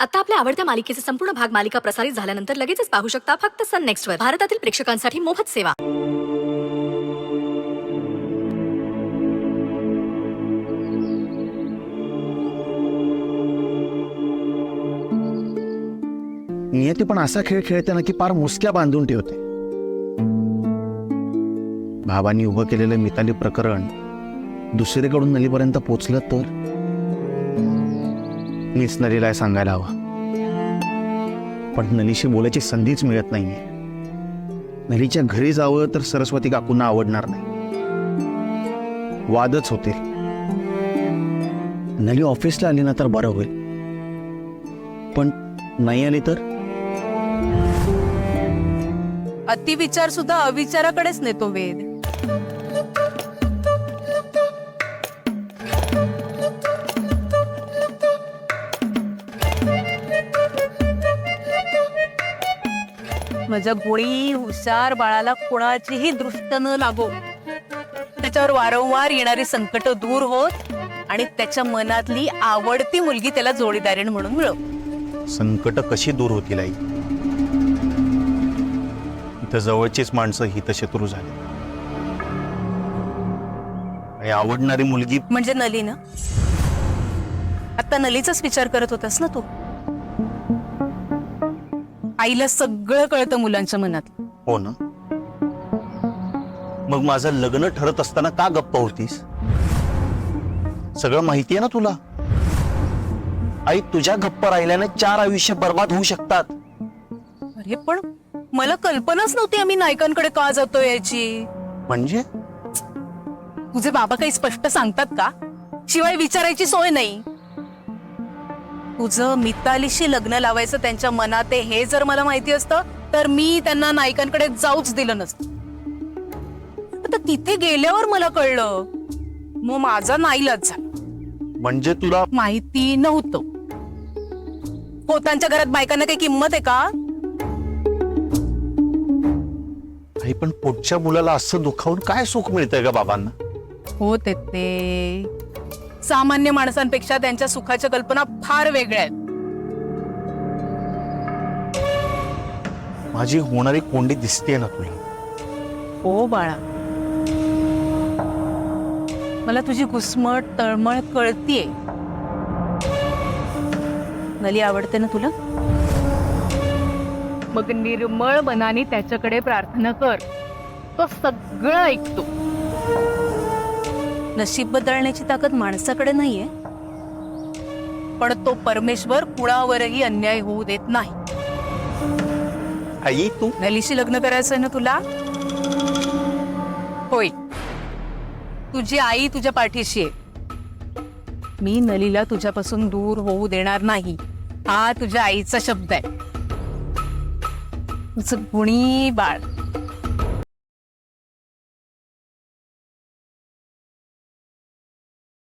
आता आपल्या आवडत्या मालिकेचे संपूर्ण भाग मालिका प्रसारित झाल्यानंतर लगेचच पाहू शकता फक्त सन नेक्स्ट वर. भारतातील प्रेक्षकांसाठी मोफत सेवा. नियती पण असा खेळ खेळते ना की पार मुसक्या बांधून ठेवते. भावानी उभं केलेलं मिताली प्रकरण दुसरीकडून नलीपर्यंत पोचलं तर मीच नलीला सांगायला हवं, पण नलीशी बोलायची संधीच मिळत नाहीये. नलीच्या घरी जावं तर सरस्वती काकूंना आवडणार नाही, वादच होतील. नली ऑफिसला आली ना तर बरं होईल, पण नाही आली तर अतिविचार सुद्धा अविचाराकडेच नेतो वेद. माझ्या गोळी हुशार बाळाला कोणाचीही दृष्ट न लागो, त्याच्यावर वारंवार येणारी संकट दूर होत आणि त्याच्या मनातली आवडती मुलगी त्याला जोडीदारीण म्हणून मिळव. संकट कशी दूर होतील आई? इथं जवळचीच माणसं हितशत्रू झाली आणि आवडणारी मुलगी म्हणजे नली ना? आता नलीचाच विचार करत होतास ना तू? आईला सगळं कळतं मुलांच्या मनात. हो ना, मग माझं लग्न ठरत असताना का गप्प होतीस? सगळं माहिती आहे ना तुला. आई, तुझ्या गप्प राहिल्याने 4 आयुष्य बर्बाद होऊ शकतात. अरे पण मला कल्पनाच नव्हती आम्ही नायकांकडे का जातोय याची. म्हणजे तुझे बाबा काही स्पष्ट सांगतात का? शिवाय विचारायची सोय नाही. तुझं मितालीशी लग्न लावायचं त्यांच्या मनात आहे हे जर मला माहिती असतं तर मी त्यांना नायकांकडे जाऊच दिलं नसतं. आता तिथे गेल्यावर मला कळलं, मग माझा नाईलाज झाला. म्हणजे तुला माहिती नव्हतं. पोतांच्या घरात बायकांना काही किंमत आहे का? आई, पण पोटच्या मुलाला असं दुखावून काय सुख मिळतंय का बाबांना? होते ते सामान्य माणसांपेक्षा त्यांच्या सुखाच्या कल्पना फार वेगळ्या आहेत. माझी होणारी कोंडी दिसतेय ना तुला? हो बाळा, मला तुझी घुसमट तळमळ कळतीये. नली आवडते ना तुला? मग निर्मळ मनाने त्याच्याकडे प्रार्थना कर, तो सगळं ऐकतो. नशीब बदलण्याची ताकद माणसाकडे नाहीये, पण तो परमेश्वर कुणावरही अन्याय होऊ देत नाही. आई, तू नलीशी लग्न करायचंय ना तुला? होय, तुझी आई तुझ्या पाठीशी आहे. मी नलीला तुझ्यापासून दूर होऊ देणार नाही, हा तुझ्या आईचा शब्द आहे. तुझं गुणी बाळ.